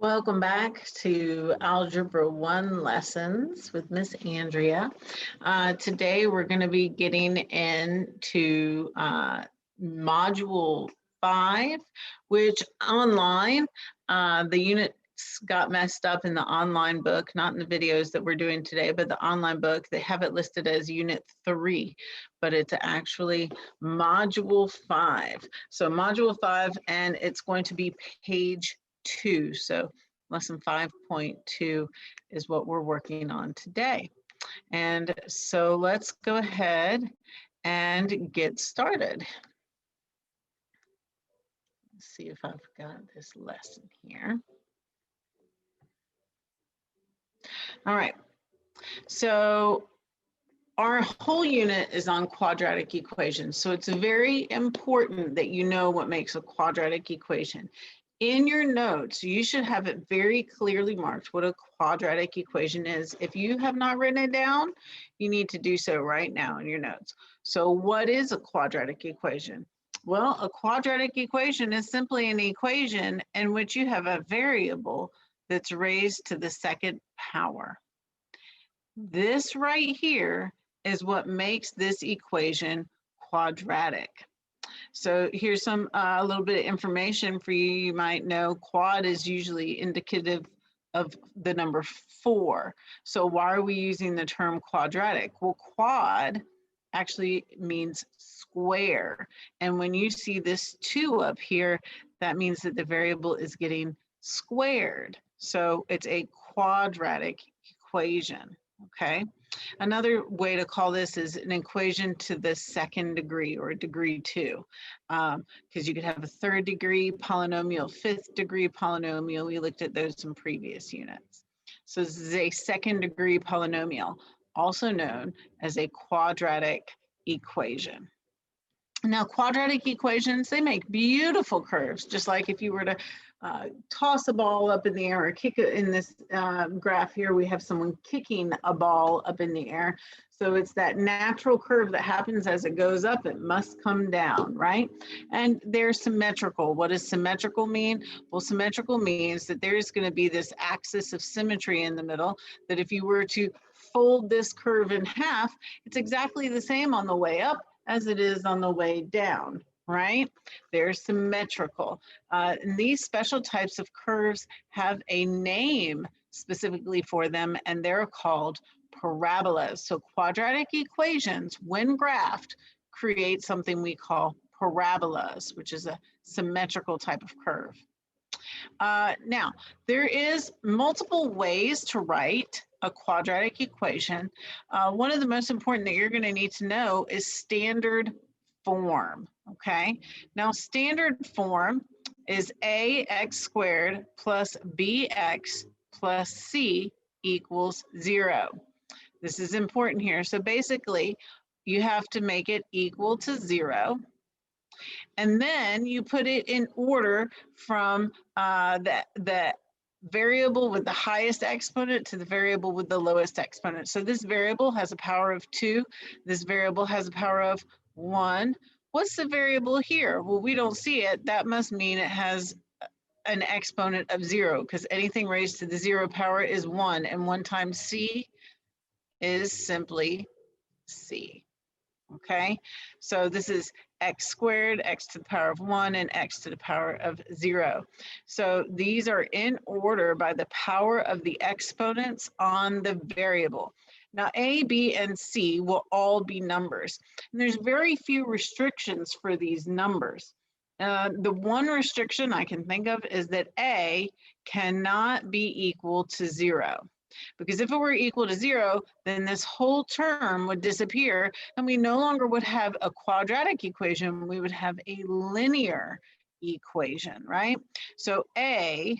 Welcome back to Algebra 1 lessons with Miss Andrea. Today we're going to be getting into Module 5, which online, the units got messed up in the online book, not in the videos that we're doing today, but the online book, they have it listed as Unit 3, but it's actually Module 5. So Module 5, and it's going to be page 2. So lesson 5.2 is what we're working on today. And so let's go ahead and get started. Let's see if I've got this lesson here. All right. So our whole unit is on quadratic equations. So it's very important that you know what makes a quadratic equation. In your notes, you should have it very clearly marked what a quadratic equation is. If you have not written it down, you need to do so right now in your notes. So what is a quadratic equation? Well, a quadratic equation is simply an equation in which you have a variable that's raised to the second power. This right here is what makes this equation quadratic. So here's some a little bit of information for you. You might know quad is usually indicative of the number 4. So why are we using the term quadratic? Well, quad actually means square. And when you see this 2 up here, that means that the variable is getting squared. So it's a quadratic equation, okay? Another way to call this is an equation to the second degree, or degree 2, because you could have a third degree polynomial, fifth degree polynomial. We looked at those in previous units. So this is a second degree polynomial, also known as a quadratic equation. Now, quadratic equations, they make beautiful curves, just like if you were to toss a ball up in the air or kick it. In this graph here, we have someone kicking a ball up in the air. So it's that natural curve that happens as it goes up, it must come down, right? And they're symmetrical. What does symmetrical mean? Well, symmetrical means that there's going to be this axis of symmetry in the middle, that if you were to fold this curve in half, it's exactly the same on the way up as it is on the way down, right? They're symmetrical. And these special types of curves have a name specifically for them, and they're called parabolas. So quadratic equations, when graphed, create something we call parabolas, which is a symmetrical type of curve. Now, there is multiple ways to write a quadratic equation. One of the most important that you're going to need to know is standard form, okay? Now, standard form is ax squared plus bx plus c equals 0. This is important here. So basically, you have to make it equal to 0. And then you put it in order from the variable with the highest exponent to the variable with the lowest exponent. So this variable has a power of 2. This variable has a power of 1. What's the variable here? Well, we don't see it. That must mean it has an exponent of 0, because anything raised to the 0 power is 1, and 1 times c is simply c. Okay, so this is x squared, x to the power of 1, and x to the power of 0. So these are in order by the power of the exponents on the variable. Now, a, b, and c will all be numbers. And there's very few restrictions for these numbers. The one restriction I can think of is that a cannot be equal to 0. Because if it were equal to 0, then this whole term would disappear, and we no longer would have a quadratic equation, we would have a linear equation, right? So A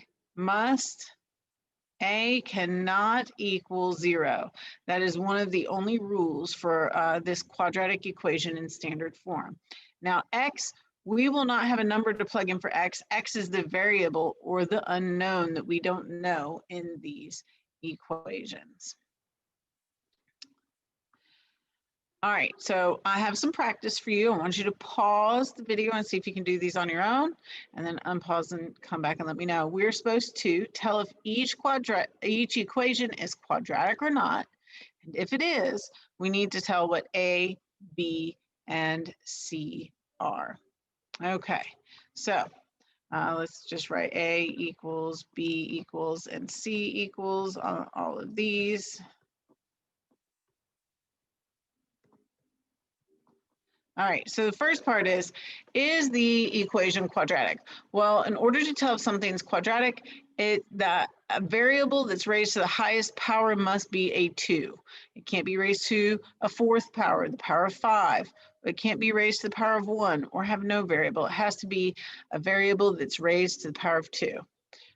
cannot equal 0. That is one of the only rules for this quadratic equation in standard form. Now, x, we will not have a number to plug in for x. X is the variable or the unknown that we don't know in these equations. All right, so I have some practice for you. I want you to pause the video and see if you can do these on your own, and then unpause and come back and let me know. We're supposed to tell if each equation is quadratic or not. And if it is, we need to tell what A, B, and C are. Okay, so let's just write A equals, B equals, and C equals on all of these. All right, so the first part is the equation quadratic? Well, in order to tell if something's quadratic, that a variable that's raised to the highest power must be a 2. It can't be raised to a 4th power, the power of 5. It can't be raised to the power of 1 or have no variable. It has to be a variable that's raised to the power of 2.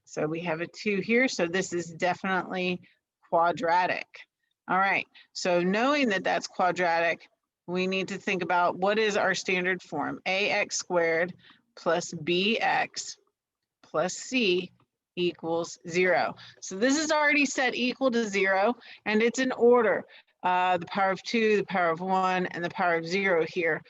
So we have a 2 here, so this is definitely quadratic. All right, so knowing that that's quadratic, we need to think about what is our standard form. Ax squared plus bx plus c equals 0. So this is already set equal to 0, and it's in order. The power of 2, the power of 1, and the power of 0 here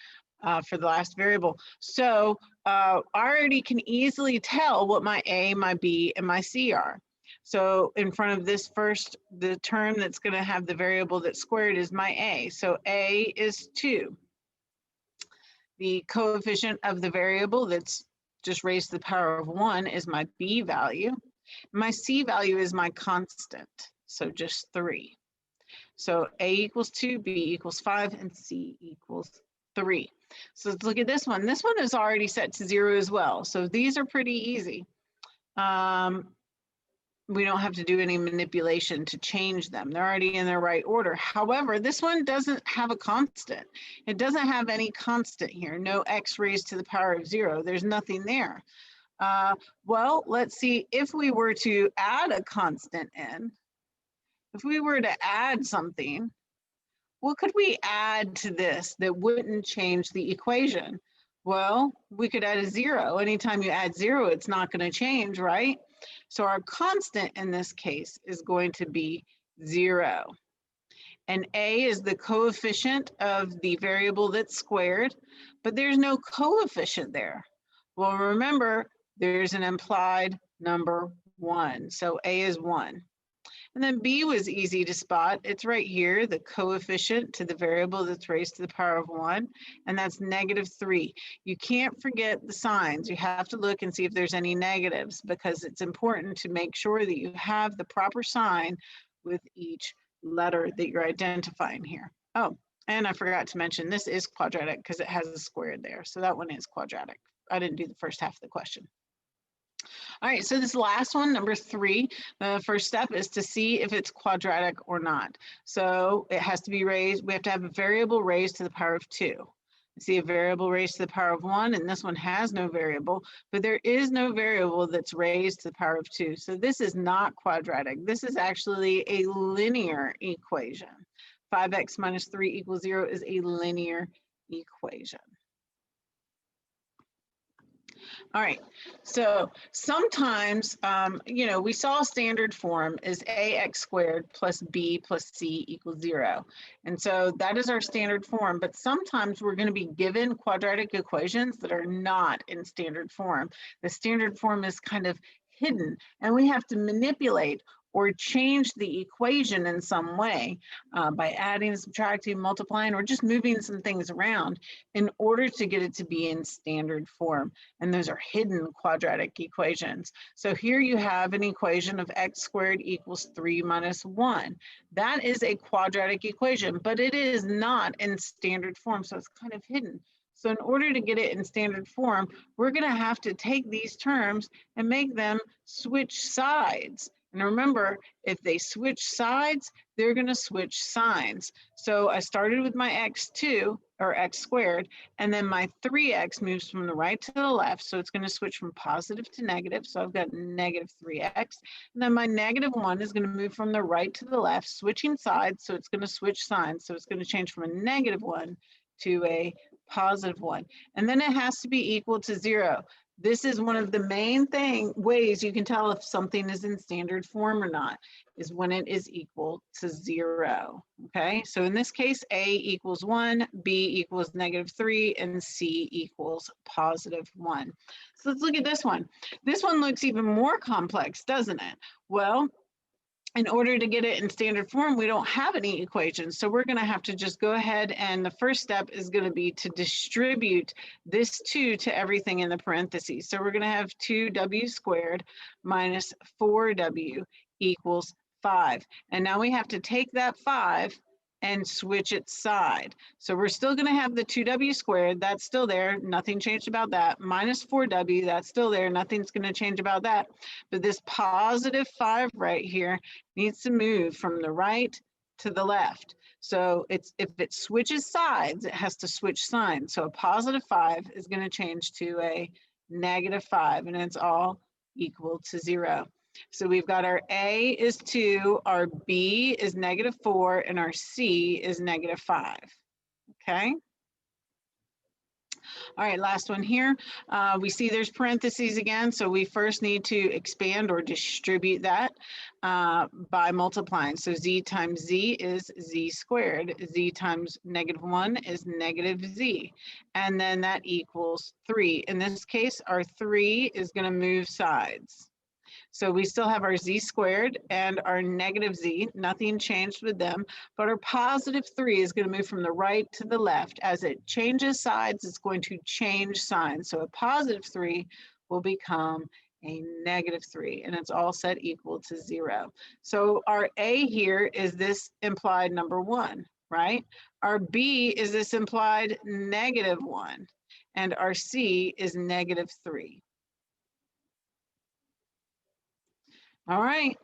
for the last variable. So I already can easily tell what my a, my b, and my c are. So in front of this first, the term that's going to have the variable that's squared is my a. So a is 2. The coefficient of the variable that's just raised to the power of 1 is my b value. My c value is my constant, so just 3. So a equals 2, b equals 5, and c equals 3. So let's look at this one. This one is already set to 0 as well. So these are pretty easy. We don't have to do any manipulation to change them. They're already in their right order. However, this one doesn't have a constant. It doesn't have any constant here. No x raised to the power of 0. There's nothing there. Well, let's see if we were to add a constant in. If we were to add something, what could we add to this that wouldn't change the equation? Well, we could add a 0. Anytime you add 0, it's not going to change, right? So our constant in this case is going to be 0. And a is the coefficient of the variable that's squared, but there's no coefficient there. Well, remember, there's an implied number 1. So a is 1. And then b was easy to spot. It's right here, the coefficient to the variable that's raised to the power of 1, and that's -3. You can't forget the signs. You have to look and see if there's any negatives, because it's important to make sure that you have the proper sign with each letter that you're identifying here. Oh, and I forgot to mention, this is quadratic because it has a squared there. So that one is quadratic. I didn't do the first half of the question. All right, so this last one, number 3, the first step is to see if it's quadratic or not. So it has to be raised, we have to have a variable raised to the power of 2. See a variable raised to the power of 1, and this one has no variable, but there is no variable that's raised to the power of 2. So this is not quadratic. This is actually a linear equation. 5x minus 3 equals 0 is a linear equation. All right, so sometimes, we saw standard form is ax squared plus b plus c equals 0. And so that is our standard form, but sometimes we're going to be given quadratic equations that are not in standard form. The standard form is kind of hidden, and we have to manipulate or change the equation in some way by adding, subtracting, multiplying, or just moving some things around in order to get it to be in standard form. And those are hidden quadratic equations. So here you have an equation of x squared equals 3 minus 1. That is a quadratic equation, but it is not in standard form, so it's kind of hidden. So in order to get it in standard form, we're going to have to take these terms and make them switch sides. And remember, if they switch sides, they're going to switch signs. So I started with my x2, or x squared, and then my 3x moves from the right to the left. So it's going to switch from positive to negative. So I've got negative 3x. And then my negative 1 is going to move from the right to the left, switching sides. So it's going to switch signs. So it's going to change from a negative 1 to a positive 1. And then it has to be equal to 0. This is one of the main ways you can tell if something is in standard form or not, is when it is equal to 0. Okay, so in this case, A equals 1, B equals -3, and C equals +1. So let's look at this one. This one looks even more complex, doesn't it? Well, in order to get it in standard form, we don't have any equations. So we're going to have to just go ahead, and the first step is going to be to distribute this 2 to everything in the parentheses. So we're going to have 2w squared minus 4w equals 5. And now we have to take that 5 and switch its side. So we're still going to have the 2w squared, that's still there, nothing changed about that, minus 4w, that's still there, nothing's going to change about that. But this positive 5 right here needs to move from the right to the left. So if it switches sides, it has to switch signs. So a positive 5 is going to change to a -5, and it's all equal to 0. So we've got our A is 2, our B is -4, and our C is -5. Okay. All right, last one here. We see there's parentheses again, so we first need to expand or distribute that by multiplying. So z times z is z squared. Z times -1 is -z. And then that equals 3. In this case, our 3 is going to move sides. So we still have our z squared and our -z, nothing changed with them, but our +3 is going to move from the right to the left. As it changes sides, it's going to change signs. So a +3 will become a -3, and it's all set equal to 0. So our A here is this implied number 1, right? Our B is this implied -1, and our C is -3. All right,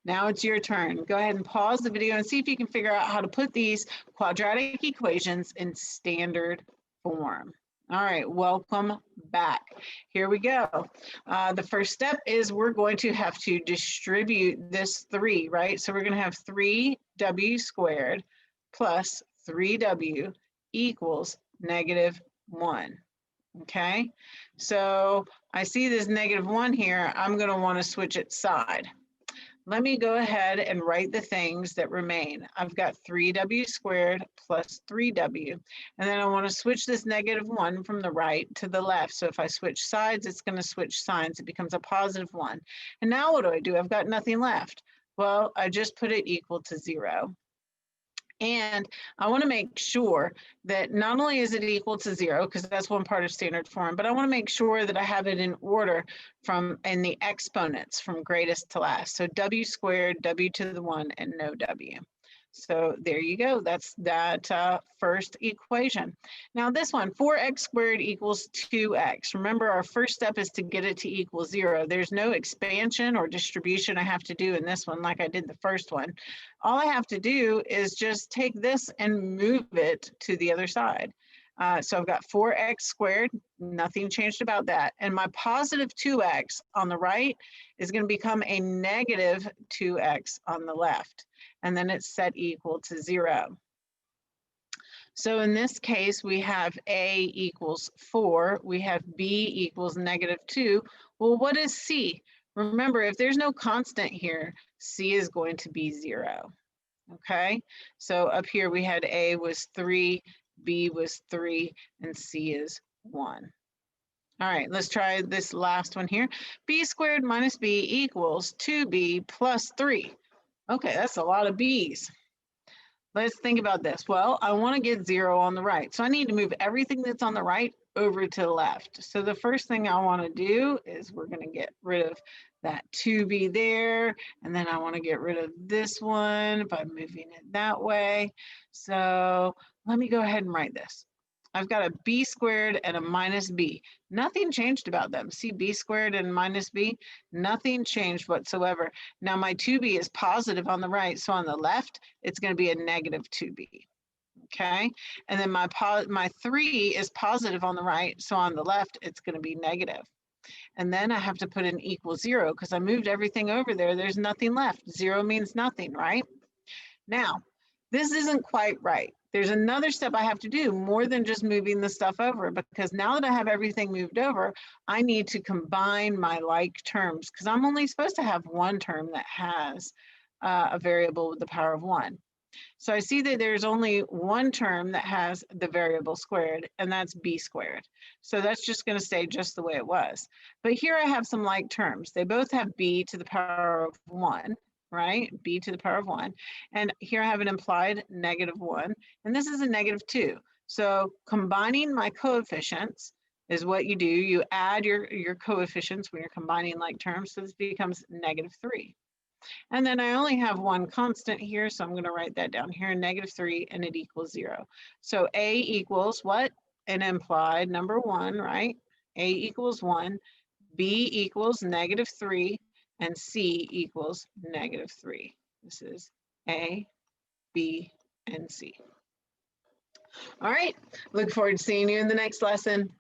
now it's your turn. Go ahead and pause the video and see if you can figure out how to put these quadratic equations in standard form. All right, welcome back. Here we go. The first step is we're going to have to distribute this 3, right? So we're going to have 3w squared plus 3w equals -1. Okay, so I see this -1 here. I'm going to want to switch its side. Let me go ahead and write the things that remain. I've got 3w squared plus 3w, and then I want to switch this -1 from the right to the left. So if I switch sides, it's going to switch signs. It becomes a +1. And now what do? I've got nothing left. Well, I just put it equal to 0. And I want to make sure that not only is it equal to 0, because that's one part of standard form, but I want to make sure that I have it in order in the exponents from greatest to last. So w squared, w to the 1, and no w. So there you go. That's that first equation. Now this one, 4x squared equals 2x. Remember, our first step is to get it to equal 0. There's no expansion or distribution I have to do in this one like I did the first one. All I have to do is just take this and move it to the other side. So I've got 4x squared, nothing changed about that. And my positive 2x on the right is going to become a negative 2x on the left. And then it's set equal to 0. So in this case, we have A equals 4, we have B equals -2. Well, what is C? Remember, if there's no constant here, C is going to be 0. Okay, so up here we had A was 3, B was 3, and C is 1. All right, let's try this last one here. B squared minus B equals 2B plus 3. Okay, that's a lot of B's. Let's think about this. Well, I want to get 0 on the right. So I need to move everything that's on the right over to the left. So the first thing I want to do is we're going to get rid of that 2b there. And then I want to get rid of this one by moving it that way. So let me go ahead and write this. I've got a b squared and a minus b. Nothing changed about them. See, b squared and minus b, nothing changed whatsoever. Now my 2b is positive on the right, so on the left, it's going to be a negative 2b. Okay, and then my 3 is positive on the right, so on the left, it's going to be negative. And then I have to put an equal 0 because I moved everything over there. There's nothing left. 0 means nothing, right? Now, this isn't quite right. there's another step I have to do more than just moving the stuff over, because now that I have everything moved over, I need to combine my like terms, because I'm only supposed to have one term that has a variable with the power of 1. So I see that there's only one term that has the variable squared, and that's b squared. So that's just going to stay just the way it was. But here I have some like terms. They both have b to the power of 1, right? B to the power of 1. And here I have an implied -1, and this is a -2. So combining my coefficients is what you do. You add your coefficients when you're combining like terms, so this becomes -3. And then I only have one constant here, so I'm going to write that down here, -3, and it equals 0. So A equals what? An implied number 1, right? A equals 1, B equals -3, and C equals -3. This is A, B, and C. All right, look forward to seeing you in the next lesson.